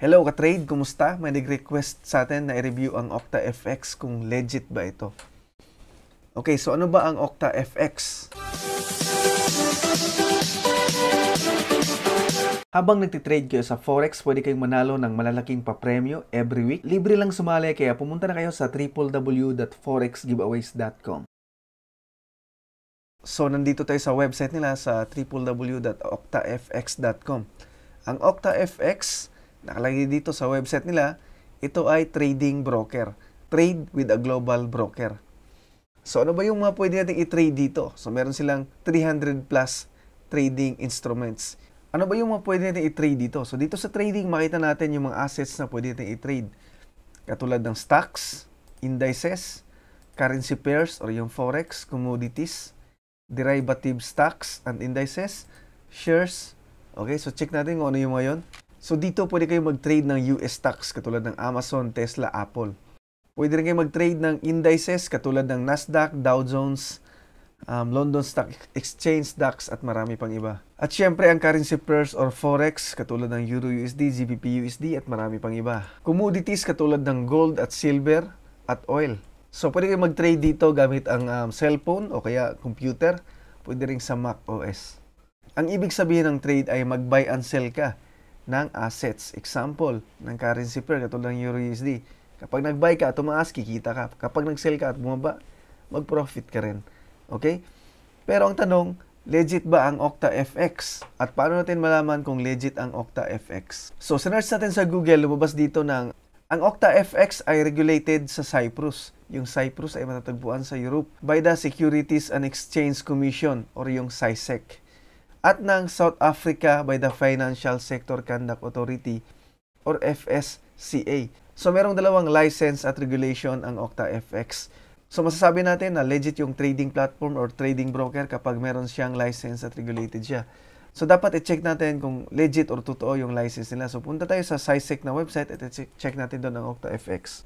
Hello ka-trade, kumusta? May nag-request sa atin na i-review ang OctaFX kung legit ba ito. Okay, so ano ba ang OctaFX? Habang nagtitrade kayo sa Forex, pwede kayong manalo ng malalaking papremyo every week. Libre lang sumali, kaya pumunta na kayo sa www.forexgiveaways.com. So, nandito tayo sa website nila sa www.octafx.com. Ang OctaFX, nakalagay dito sa website nila, ito ay trading broker. Trade with a global broker. So, ano ba yung mga pwede natin i-trade dito? So, meron silang 300 plus trading instruments. Ano ba yung mga pwede natin i-trade dito? So, dito sa trading, makita natin yung mga assets na pwede natin i-trade. Katulad ng stocks, indices, currency pairs or yung forex, commodities, derivative stocks and indices, shares. Okay, so check natin kung ano yung mga yun. So, dito pwede kayo mag-trade ng US stocks katulad ng Amazon, Tesla, Apple. Pwede rin kayo mag-trade ng indices katulad ng Nasdaq, Dow Jones, London Stock Exchange, DAX at marami pang iba. At syempre ang currency pairs or forex katulad ng Euro USD, GBP USD at marami pang iba. Commodities katulad ng gold at silver at oil. So pwede kayo mag-trade dito gamit ang cellphone o kaya computer. Pwede rin sa Mac OS. Ang ibig sabihin ng trade ay mag-buy and sell ka ng assets. Example, ng currency pair katulad ng Euro USD. Kapag nag-buy ka, tumaas, kikita ka. Kapag nag-sell ka at bumaba, mag-profit ka rin. Okay? Pero ang tanong, legit ba ang OctaFX? At paano natin malaman kung legit ang OctaFX? So, sinearch natin sa Google, lumabas dito ng ang OctaFX ay regulated sa Cyprus. Yung Cyprus ay matatagpuan sa Europe by the Securities and Exchange Commission or yung SySEC. At ng South Africa by the Financial Sector Conduct Authority or FSCA. So, merong dalawang license at regulation ang OctaFX. So, masasabi natin na legit yung trading platform or trading broker kapag meron siyang license at regulated siya. So, dapat i-check natin kung legit or totoo yung license nila. So, punta tayo sa SySEC na website at i-check natin doon ang OctaFX.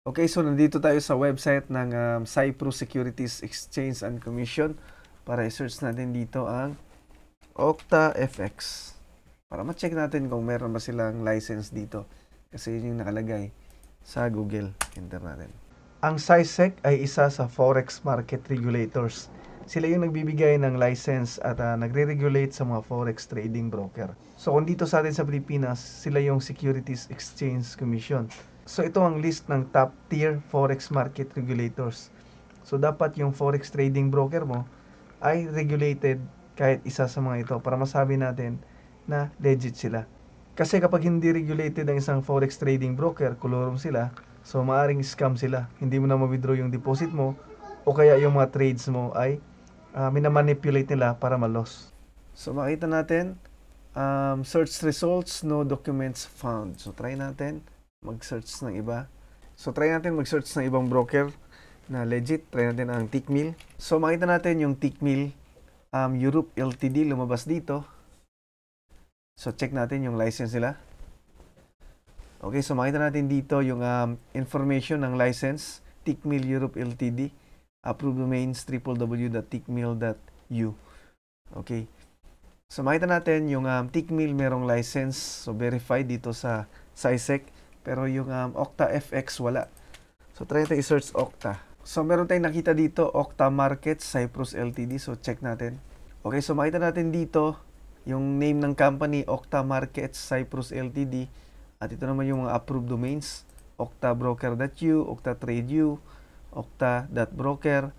Okay, so nandito tayo sa website ng Cyprus Securities Exchange and Commission para i-search natin dito ang OctaFX. Para ma-check natin kung meron ba silang license dito. Kasi yun yung nakalagay sa Google. Enter natin. Ang SySEC ay isa sa forex market regulators. Sila yung nagbibigay ng license at nagre-regulate sa mga forex trading broker. So kung dito sa atin sa Pilipinas, sila yung Securities Exchange Commission. So ito ang list ng top tier forex market regulators. So dapat yung forex trading broker mo ay regulated kahit isa sa mga ito para masabi natin na legit sila. Kasi kapag hindi regulated ang isang forex trading broker, kolorum sila, so maaring scam sila. Hindi mo na ma-withdraw yung deposit mo o kaya yung mga trades mo ay minamanipulate nila para ma-loss. So makita natin, search results, no documents found. So try natin mag-search ng iba. So try natin mag-search ng ibang broker na legit. Try natin ang Tickmill. So makita natin yung Tickmill Europe Ltd lumabas dito. So check natin yung license nila. Okay, so makita natin dito yung information ng license, Tickmill Europe Ltd, approved domains www.tickmill.eu. Okay. So makita natin yung Tickmill merong license, so verified dito sa SySEC, pero yung OctaFX wala. So try natin i-search Octa. So meron tayong nakita dito, Octa Markets Cyprus Ltd, so check natin. Okay, so makita natin dito yung name ng company, Octa Markets Cyprus Ltd. At ito naman yung mga approved domains, octabroker.eu, octatradeu, octa.broker,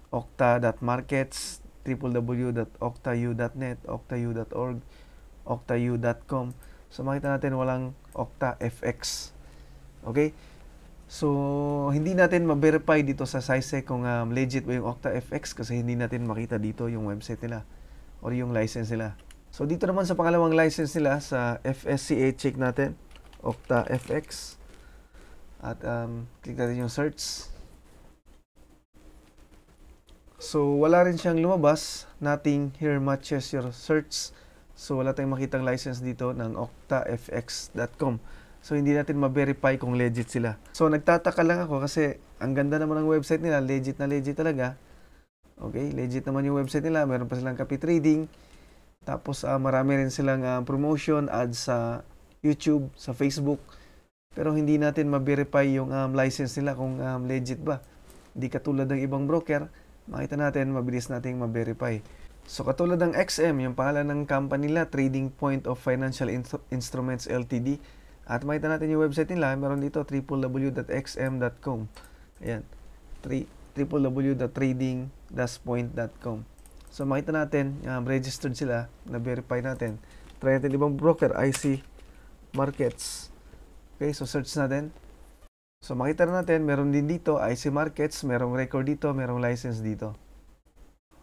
octa.markets, www.octau.net, octau.org, octau.com. So makita natin walang OctaFX. Okay? So hindi natin ma-verify dito sa SySEC kung legit ba yung OctaFX kasi hindi natin makita dito yung website nila or yung license nila. So dito naman sa pangalawang license nila sa FSCA, check natin OctaFX at click natin yung search. So wala rin siyang lumabas, nothing here matches your search. So wala tayong makitang license dito ng octafx.com. So hindi natin ma-verify kung legit sila. So nagtataka lang ako kasi ang ganda naman ng website nila, legit na legit talaga. Okay, legit naman yung website nila, meron pa silang copy trading. Tapos marami rin silang promotion, ads sa YouTube, sa Facebook. Pero hindi natin ma-verify yung license nila kung legit ba. Hindi katulad ng ibang broker, makita natin, mabilis nating ma-verify. So katulad ng XM, yung pangalan ng company nila, Trading Point of Financial Instruments Ltd. At makita natin yung website nila, meron dito www.xm.com. Ayan, www.trading-point.com. So makita natin, registered sila, na-verify natin. Try natin ibang broker, IC Markets. Okay, so search natin. So makita natin, meron din dito IC Markets, merong record dito, merong license dito.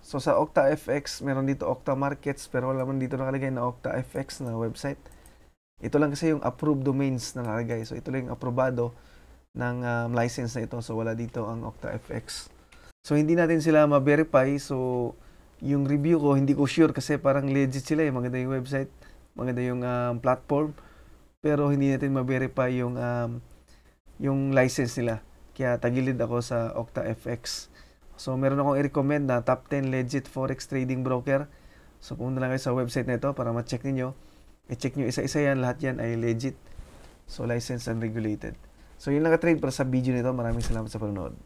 So sa OctaFX, meron dito Octa Markets, pero wala man dito nakalagay na OctaFX na website. Ito lang kasi yung approved domains na nakalagay. So ito lang yung aprobado ng license na ito. So wala dito ang OctaFX. So hindi natin sila ma-verify. So yung review ko, hindi ko sure kasi parang legit sila. Maganda yung website, maganda yung platform. Pero hindi natin ma-verify yung license nila. Kaya tagilid ako sa OctaFX. So meron akong i-recommend na top 10 legit forex trading broker. So pumunta lang kayo sa website na ito para ma-check ninyo. I-check nyo isa-isa yan. Lahat yan ay legit. So licensed and regulated. So yun lang ka-trade para sa video nito. Maraming salamat sa panonood.